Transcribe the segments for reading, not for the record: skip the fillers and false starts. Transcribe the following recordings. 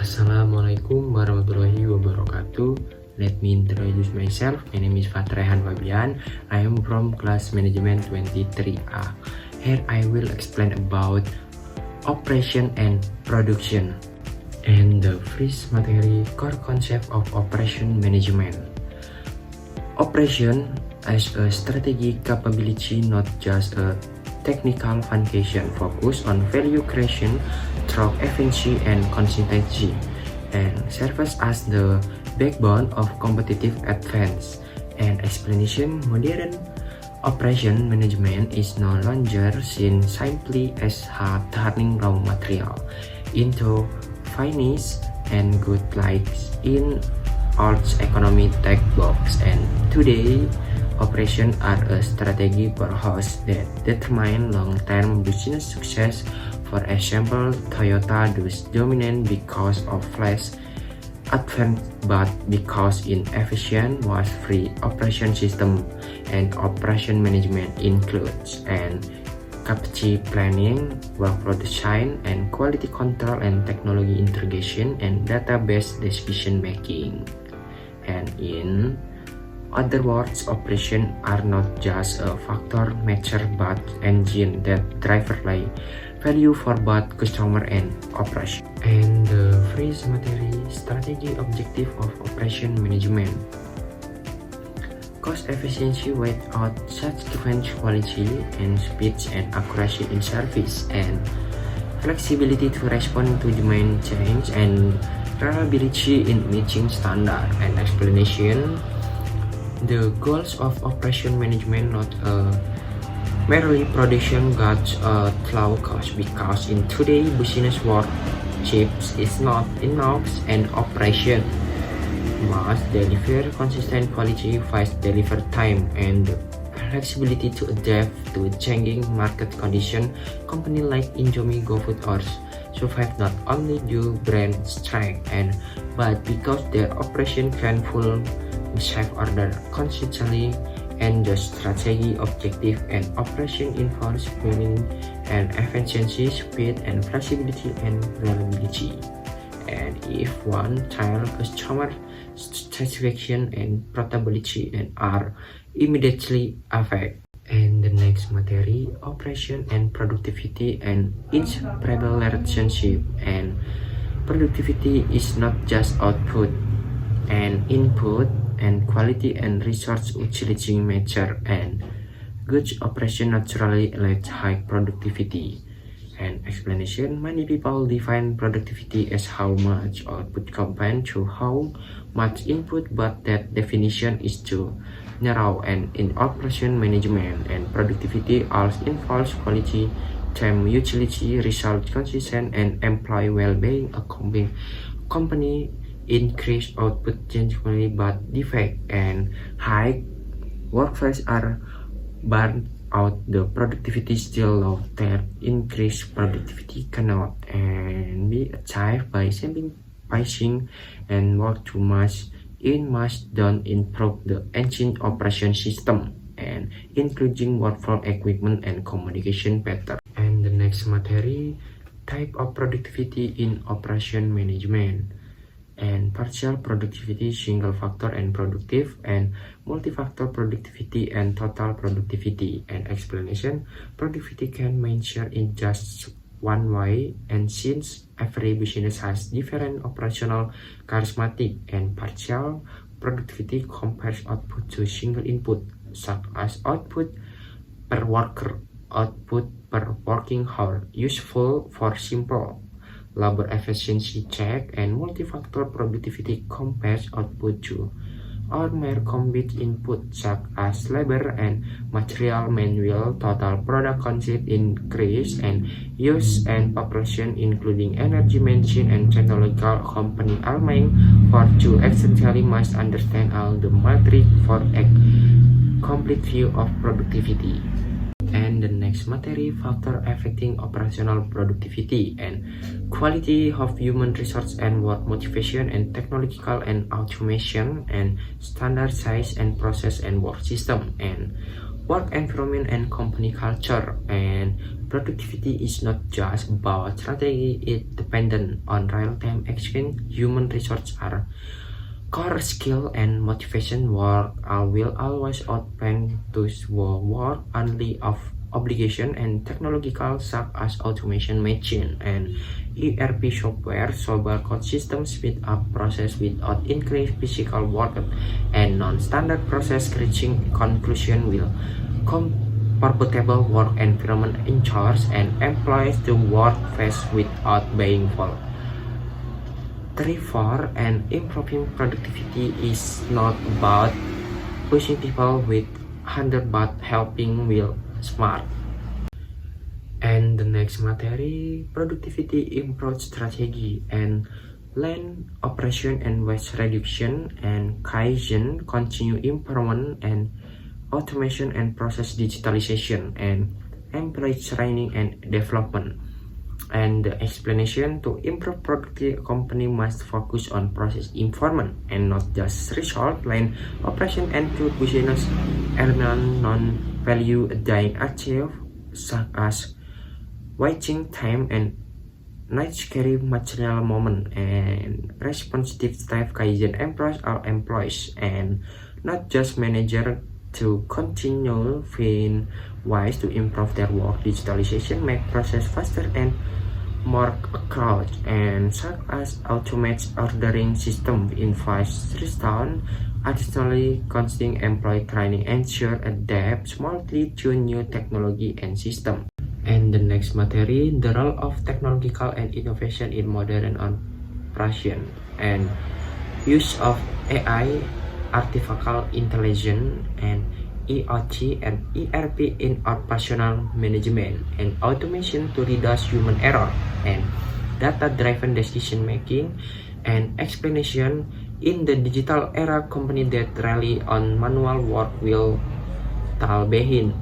Assalamualaikum warahmatullahi wabarakatuh. Let me introduce myself. My name is Fatrehan Fabian. I am from class management 23A. Here I will explain about operation and production. And the first material core concept of operation management. Operation as a strategic capability, not just a technical foundation, focus on value creation through efficiency and consistency, and serves as the backbone of competitive advance. And explanation: modern operation management is no longer seen simply as turning raw material into finished and good like in old economic textbooks. And today, operations are a strategy powerhouse that determine long-term business success. For example, Toyota does dominate because of less advanced but because inefficient was free operation system. And operation management includes and capacity planning, workflow design, and quality control, and technology integration, and database decision making. And in other words, operations are not just a factor measure but engine that drive value for both customer and operation. And the first material strategy objective of operation management: cost efficiency without sacrificing quality and speed and accuracy in service, and flexibility to respond to demand change, and reliability in meeting standard. And explanation: the goals of operation management not merely production goods at low cost, because in today's business world, chips is not enough, and operation must deliver consistent quality, fast deliver time, and flexibility to adapt to changing market condition. Company like Indomie, GoFood or survive not only due brand strength but because their operation can full save order consistently. And the strategy objective and operation involves planning and efficiency, speed and flexibility and reliability. And if one child customer satisfaction and profitability and are immediately affected. And the next material, operation and productivity and inseparable relationship. And productivity is not just output and input, and quality and resource utility measure, and good operation naturally leads high productivity. And explanation: many people define productivity as how much output compared to how much input, but that definition is too narrow. And in operation management, and productivity also involves quality, time utility, result consistent, and employee well-being. A company increase output generally but defect and high workforce are burned out, the productivity still low. That increased productivity cannot and be achieved by simplifying and work too much in must done improve the engine operation system, and including workflow equipment and communication pattern. And the next material, type of productivity in operation management. And partial productivity, single factor and productive, and multi-factor productivity and total productivity. And explanation: productivity can measure in just one way, and since every business has different operational charismatic, and partial productivity compares output to single input, such as output per worker, output per working hour, useful for simple labor efficiency check, and multi-factor productivity compares output to or mere combined input such as labor and material manual. Total product concept increase and use and population, including energy, machine, and technological company aiming for to essentially must understand all the metric for a complete view of productivity. And the next material, factor affecting operational productivity and quality of human resource and work motivation, and technological and automation, and standard size and process and work system. And work environment and company culture. And productivity is not just about strategy, it depends on real-time action. Human resources are core skill and motivation. Work will always outpace those who work only of obligation, and technological such as automation, machine, and ERP software, sober code systems speed up process without increased physical work, and non-standard process reaching conclusion will comfortable work environment ensures and employees to work fast without being full. 3-4 and improving productivity is not about pushing people with 100 but helping with smart. And the next material, productivity improve strategy and lean operation and waste reduction and Kaizen, continue improvement and automation and process digitalization and employee training and development. And the explanation, to improve productivity, company must focus on process improvement and not just result. Line operation and to business element non-value adding achieve such as waiting time and night carry material moment and responsive staff. Kaizen employs all employees and not just manager to continue find ways to improve their work. Digitalization make process faster and more accurate and such as automate ordering system, invoice restore. Additionally, constant employee training ensure adapt smoothly to new technology and system. And the next material, the role of technological and innovation in modern operation and use of AI, artificial intelligence, and IoT and ERP in operational management and automation to reduce human error and data-driven decision making. And explanation, in the digital era, company that rely on manual work will fall behind.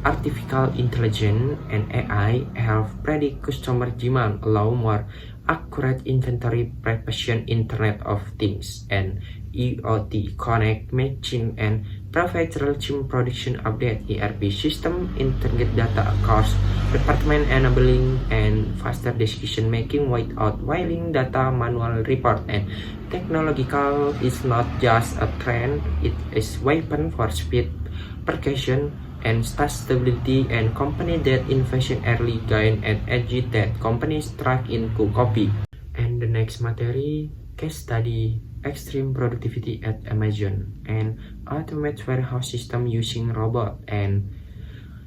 Artificial intelligence and AI help predict customer demand, allow more accurate inventory preparation, Internet of Things, and IoT connect machine and provide real-time production update. ERP system integrate data across department, enabling and faster decision making without writing data manual report. And technological is not just a trend, it is weapon for speed, precision, and stability. And company that invest in early gain and edge that companies track into copy. And the next material, case study, extreme productivity at Amazon and automate warehouse system using robot and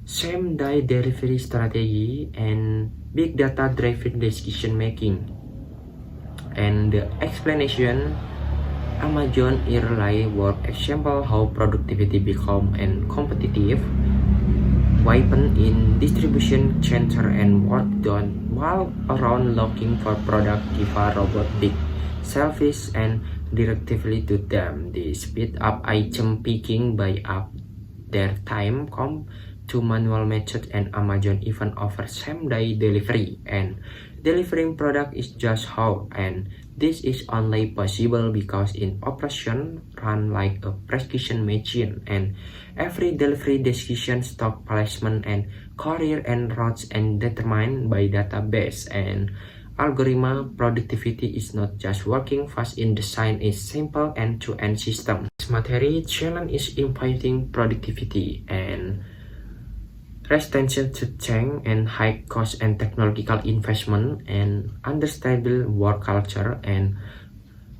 same-day delivery strategy and big data driven decision making. And the explanation, Amazon early work example how productivity become and competitive weapon in distribution center and work done while around looking for product give a robot big service and directly to them. They speed up item picking by up their time come to manual method, and Amazon even offers same-day delivery and delivering product is just how, and this is only possible because in operation run like a precision machine and every delivery decision, stock placement, and courier and routes and determined by database and algorithm. Productivity is not just working fast in design, is simple end-to-end system. This material challenge is improving productivity and resistance to change and high cost and technological investment and unstable work culture and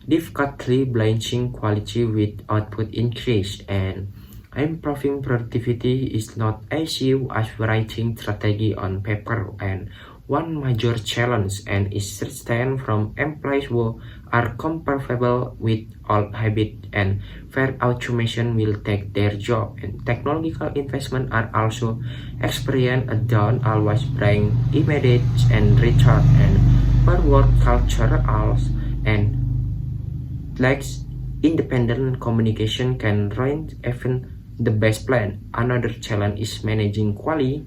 difficulty balancing quality with output increase. And improving productivity is not easy as writing strategy on paper, and one major challenge and is resistance from employees who are comfortable with old habits and fear automation will take their job. And technological investment are also experience a don't always bring immediate and return, and per work culture also and lacks independent communication can ruin even the best plan. Another challenge is managing quality,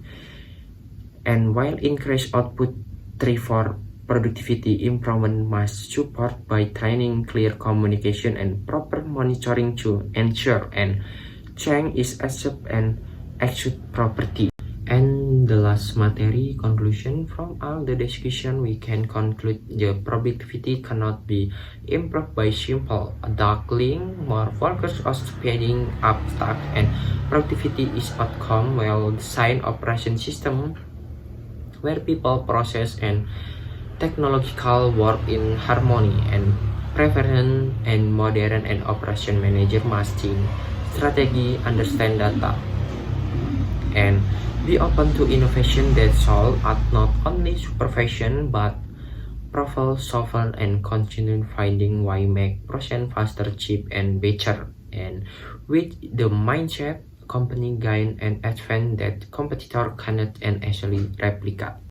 and while increased output 3-4 productivity improvement must support by training, clear communication, and proper monitoring to ensure and change is accepted and exude property. And the last material conclusion from all the discussion, we can conclude the productivity cannot be improved by simple adapting more workers or speeding up tasks, and productivity is outcome well designed operation system where people, process, and technological work in harmony. And preference and modern and operation manager must think strategy, understand data, and be open to innovation that solve at not only supervision but problem solve and continue finding why make process faster, cheap, and better. And with the mindset, company gain and advance that competitor cannot and actually replicate.